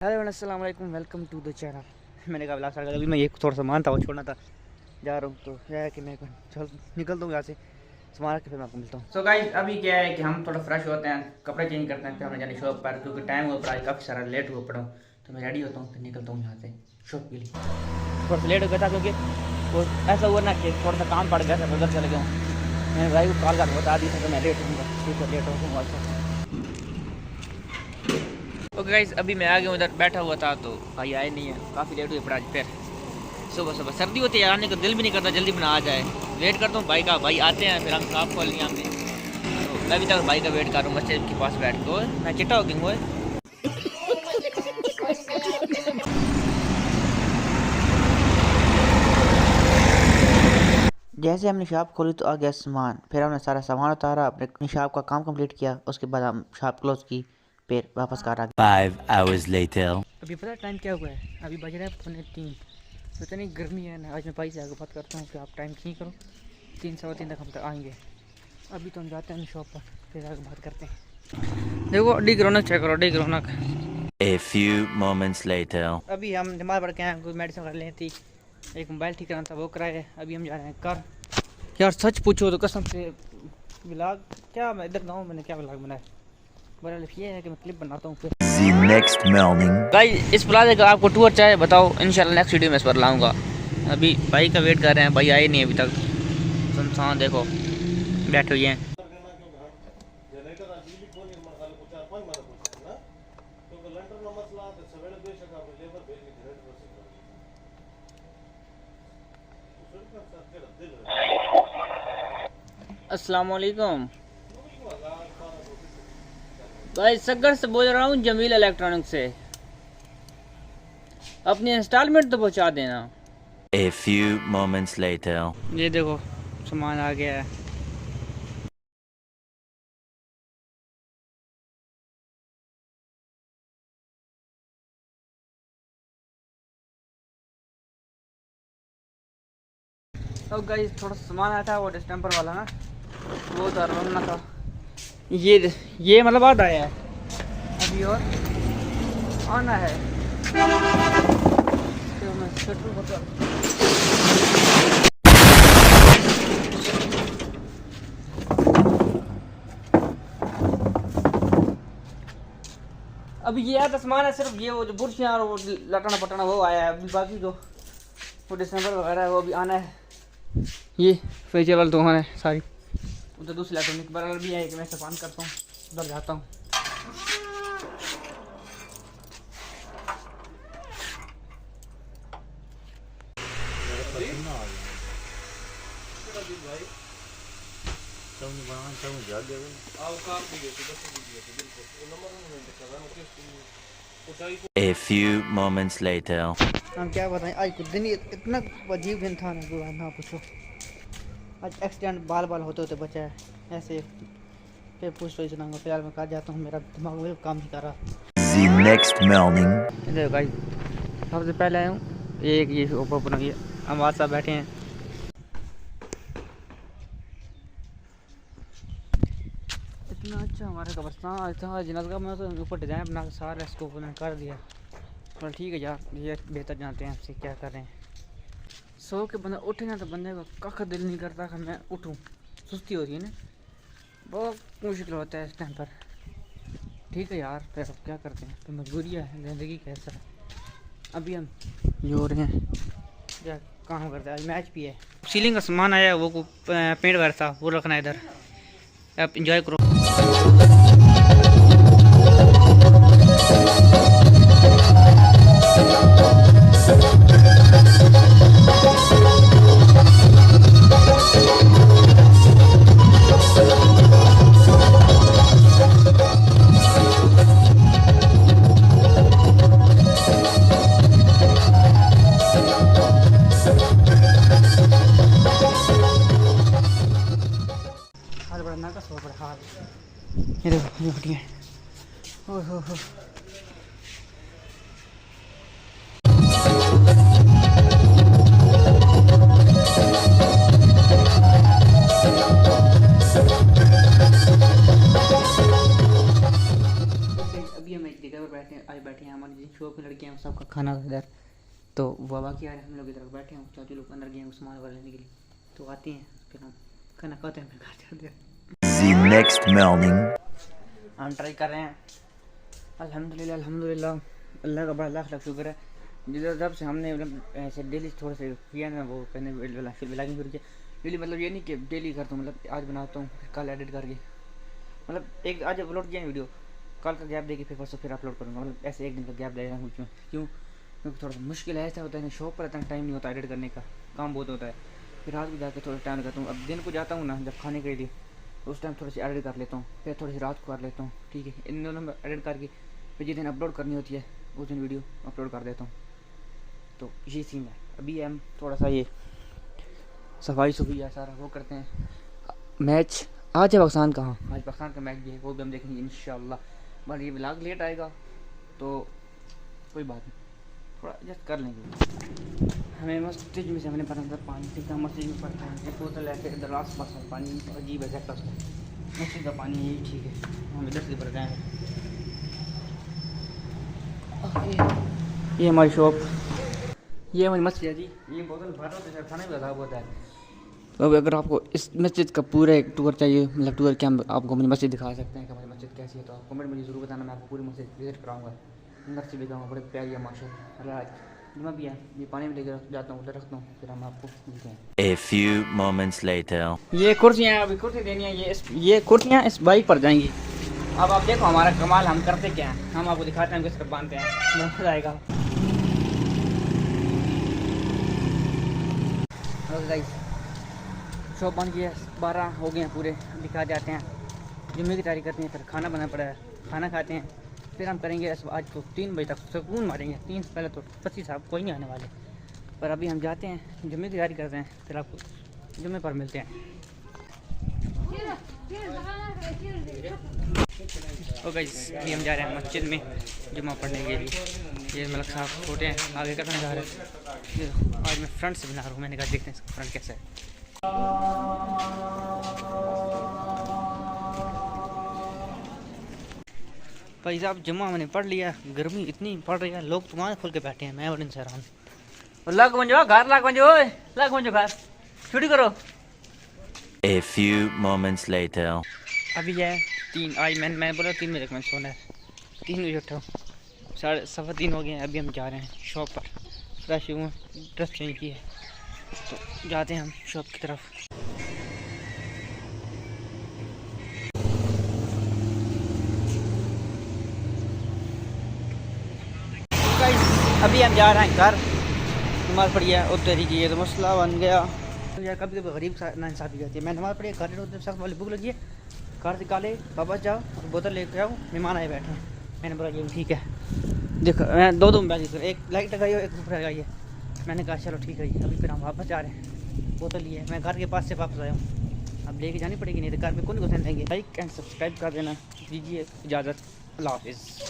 Hello अस्सलाम वालेकुम, welcome to the channel. मैंने कहा ब्लॉग स्टार्ट कर, अभी मैं ये थोड़ा सामान था वो छोड़ना था, जा रहा हूँ। तो यह है कि मैं चल निकलता हूँ यहाँ से सामान रख के फिर मैं आपको मिलता हूँ। सो गाइस, अभी क्या है कि हम थोड़ा फ्रेश होते हैं, कपड़े चेंज करते हैं, फिर हमें जाने शॉप पर, क्योंकि टाइम हुआ पड़ा है, काफ़ी सारा लेट हुआ पड़ा हूँ। तो मैं रेडी होता हूँ, फिर निकलता हूँ यहाँ से शॉप के लिए। थोड़ा सा लेट हो गया था क्योंकि वो ऐसा हुआ ना कि थोड़ा सा काम पड़ गया था, उधर चले गया हूँ। मैंने भाई को कॉल कर बता दी था कि मैं लेट हूँ, ठीक है लेट हो गया। ओके गाइस, अभी मैं आ गया उधर बैठा हुआ था तो भाई आए नहीं है, काफ़ी लेट हुई पड़ा आज। फिर सुबह सुबह सर्दी होती है, आने का दिल भी नहीं करता, जल्दी बना आ जाए। वेट करता हूँ भाई का, भाई आते हैं फिर हम शॉप खोल लिया हमने। तो मैं भी तक भाई का वेट कर रहा हूँ मस्जिद के पास बैठ के। मैं चिट्टा हो गई वो जैसे हमने शॉप खोली तो आ गया सामान, फिर हमने सारा सामान उतारा, अपने शॉप का काम कंप्लीट किया, उसके बाद हम शॉप क्लोज की, फिर वापस घर आ गए। 5 hours later. अभी पता टाइम क्या हुआ है? अभी बज रहा है 3:45। तो इतनी गर्मी है ना, आज मैं भाई से आगे बात करता हूँ कि आप टाइम नहीं करो, 3 सवा 3 तक हम तक आएंगे। अभी तो हम जाते हैं शॉप पर, फिर आगे बात करते हैं। देखो डिग रौनक चेक करो, डिग रौनक। A few moments later. अभी हम नमाज पढ़ के आए, कोई मेडिसिन कर लेनी थी, एक मोबाइल ठीक कराना था, वो कराए। अभी हम जा रहे हैं कर। यार सच पूछो तो कसम से ब्लॉग क्या, मैं इधर गाँव मैंने क्या ब्लॉग बनाया, बड़ा ये है कि मैं क्लिप बनाता हूँ फिर। The next morning. गाइस, इस प्लाजा का आपको टूर चाहिए बताओ, इंशाल्लाह नेक्स्ट वीडियो में इस पर लाऊंगा। अभी भाई का वेट कर रहे हैं, भाई आए नहीं अभी तक। सुनसान देखो बैठे हुए हैं। अस्सलाम वालेकुम भाई, सगर से बोल रहा हूँ, जमील इलेक्ट्रॉनिक से। अपनी इंस्टॉलमेंट तो पहुँचा देना। A few moments later. ये देखो सामान आ गया है। तो गाइस, थोड़ा सामान आया था वो डिस्टेंपर वाला ना, वो उतार रहा था। ये मतलब बाद आया है, अभी और आना है। तो मैं पेट्रोल बता, अभी ये आया था सामान है, सिर्फ ये वो जो बुर्शियाँ और वो लटाना पटाना वो आया है। अभी बाकी जो वो डिस्टेंपर वगैरह है वो अभी आना है। ये फेशियल वाला दुकान है सारी, उधर दूसरी इलेक्ट्रॉनिक बराबर भी है कि मैं सामान करता हूँ, उधर जाता हूँ। A few moments later. हम क्या बताएं, आज कुछ दिन इतना अजीब दिन था ना पूछो। आज एक्सीडेंट बाल बाल होते होते बचा है ऐसे। फिर पूछ रही सुनाऊंगा, फिलहाल मैं कहा जाता हूँ, मेरा दिमाग में काम नहीं कर रहा। The next morning. देखो गाइस, सबसे पहले आया हूँ एक ये ऊपर बना गया, हम आज साहब बैठे हैं। इतना अच्छा हमारा कब्रस्तान था जिन्नत का, मैं तो ऊपर डिज़ाइन बना के सारा इसको मैंने कर दिया। चलो ठीक है यार, ये बेहतर जानते हैं हमसे क्या कर रहे हैं। सो के बंदा उठे ना तो बंदे का कख दिल नहीं करता कि मैं उठूँ, सुस्ती हो रही है ना, बहुत मुश्किल होता है इस टाइम पर। ठीक है यार, फिर अब क्या करते हैं, तो मजबूरी है, ज़िंदगी कैसा है। अभी हम जो रहे हैं क्या काम करते हैं, आज मैच भी है। सीलिंग का सामान आया, वो पेंट वगैरह था वो रखना है इधर, आप इंजॉय करो। हाल बड़ा ना का सो बड़ा हाल, ये देखो ये फटियाँ। ओह हो। अभी हम एक जगह पर बैठे हैं, आज बैठे हैं हमारी शॉप की लड़कियाँ हैं सबका खाना इधर, तो बाबा की आ रहे हैं, हम लोग इधर बैठे हैं, चाचू लोग अंदर गए हैं सामान वगैरह लेने के लिए, तो आती हैं फिर हम खाना खाते हैं, फिर घर जाते हैं। The next morning. हम ट्राई कर रहे हैं। अल्हम्दुलिल्लाह अल्हम्दुलिल्लाह, अल्लाह का बड़ा लाख लाख शुक्र है। जब से हमने ऐसे डेली थोड़े से किया ना, वो कहने व्लॉगिंग शुरू किया। डेली मतलब ये नहीं कि डेली करता हूँ, मतलब आज बनाता हूँ फिर कल एडिट करके, मतलब एक आज अपलोड किया है वीडियो, कल का गैप देके फिर परसों फिर अपलोड करूँगा, मतलब ऐसे एक दिन का गैप दे रहा हूँ। क्यों? क्योंकि थोड़ा सा मुश्किल ऐसा होता है, शॉप पर इतना टाइम नहीं होता, एडिट करने का काम बहुत होता है। फिर रात को जाकर थोड़ा टाइम करता हूँ। अब दिन को जाता हूँ ना जब खाने के लिए, तो उस टाइम थोड़ी सी एडिट कर लेता हूँ, फिर थोड़ी सी रात को कर लेता हूँ, ठीक है। इन दोनों में एडिट करके फिर जिस दिन अपलोड करनी होती है उस दिन वीडियो अपलोड कर देता हूँ। तो यही सीन है। अभी हम थोड़ा सा ये सफाई सुफाई है सारा वो करते हैं। मैच आज है पाकिस्तान का, हाँ आज पाकिस्तान का मैच भी है, वो भी हम देखेंगे इंशाल्लाह। बट ये व्लॉग लेट आएगा तो कोई बात नहीं, थोड़ा एडजस्ट कर लेंगे। हमें मस्जिद में से हमने पता था पानी सीधा मस्जिद में पड़ता है, बोतल ऐसे इधर आस पास में पानी अजीब है जैसा उसका, मस्जिद का पानी यही ठीक है। हम इधर से भर गए हैं। ये हमारी शॉप, ये हमारी मस्जिद है जी। ये बोतल भर होते हैं, खाना भी ज़्यादा होता है। तो अगर आपको इस मस्जिद का पूरा एक टूर चाहिए, मतलब टूर क्या हम आपको हमारी मस्जिद दिखा सकते हैं कि हमारी मस्जिद कैसी है, तो आप कमेंट मुझे ज़रूर बताना, मैं आपको पूरी मस्जिद विजिट कराऊंगा, अंदर से भी दिखाऊंगा। बड़े प्यारी है माशाल्लाह। जुम्मा भी है, ये पानी में लेकर जाता हूँ, उधर रखता हूँ, फिर हम आपको मिलते हैं। A few moments later. ये कुर्सियाँ अभी कुर्सी देनी है, ये कुर्सियाँ इस बाइक पर जाएंगी। अब आप देखो हमारा कमाल हम करते क्या हैं, हम आपको दिखाते हैं किस पर बांधते हैं, मजा आएगा। गाइस शॉप बन गई है, 12 हो गए हैं पूरे, दिखा जाते हैं, जुम्मे की तैयारी करते हैं, फिर खाना बना पड़ा है, खाना खाते हैं, फिर हम करेंगे आज तो 3 बजे तक सुकून मारेंगे। 3 से पहले तो पति साहब कोई नहीं आने वाले, पर अभी हम जाते हैं जुम्मे की तैयारी करते हैं, फिर आपको जुम्मे पर मिलते हैं। तो गाइस अभी हम जा रहे हैं मस्जिद में जुम्मा पढ़ने के लिए। ये मलक साहब छोटे हैं, आगे करने जा रहे हैं। आज मैं फ्रंट से बना रहा हूँ, मैंने कहा देखते हैं इसका फ्रंट कैसा है। भाई साहब जुम्मा मैंने पढ़ लिया, गर्मी इतनी पड़ रही है, लोग तुम्हारे खोल के बैठे हैं, मैं और इनसे हैरान। लाख बंजो घर, लाख बंजो लाख बंजो घर, छुट्टी करो। A few moments later. अभी है 3 आज मैंने बोला 3 बजे मैंने सोना है, 3 बजे उठा, 3:15 हो गए हैं। अभी हम जा रहे हैं शॉप पर, फ्रेश हुए, ड्रेस चेंज की है, तो जाते हैं हम शॉप की तरफ। अभी हम जा रहे हैं घर, नमाज़ पढ़ी है और तेरी की, ये तो मसला बन गया यार। कभी कभी गरीब नाइंसाफ़ी होती है। मैं नमाज़ पढ़ी, घर सख्त वाली भूख लगी है, कार से काले वापस जाओ और बोतल लेके आओ, मेहमान आए बैठे हैं। मैंने बोला ये ठीक है, देखो मैं दो बैग, एक लाइट लगाई हो, एक ऊपर लगाई है। मैंने कहा चलो ठीक है जी। अभी फिर हम वापस जा रहे हैं, बोतल लिए मैं घर के पास से वापस आया हूँ, अब लेके जानी पड़ेगी, नहीं तो घर में कौन घुसने देंगे। लाइक एंड सब्सक्राइब कर देना, दीजिए इजाज़त, अल्लाह हाफ़िज़।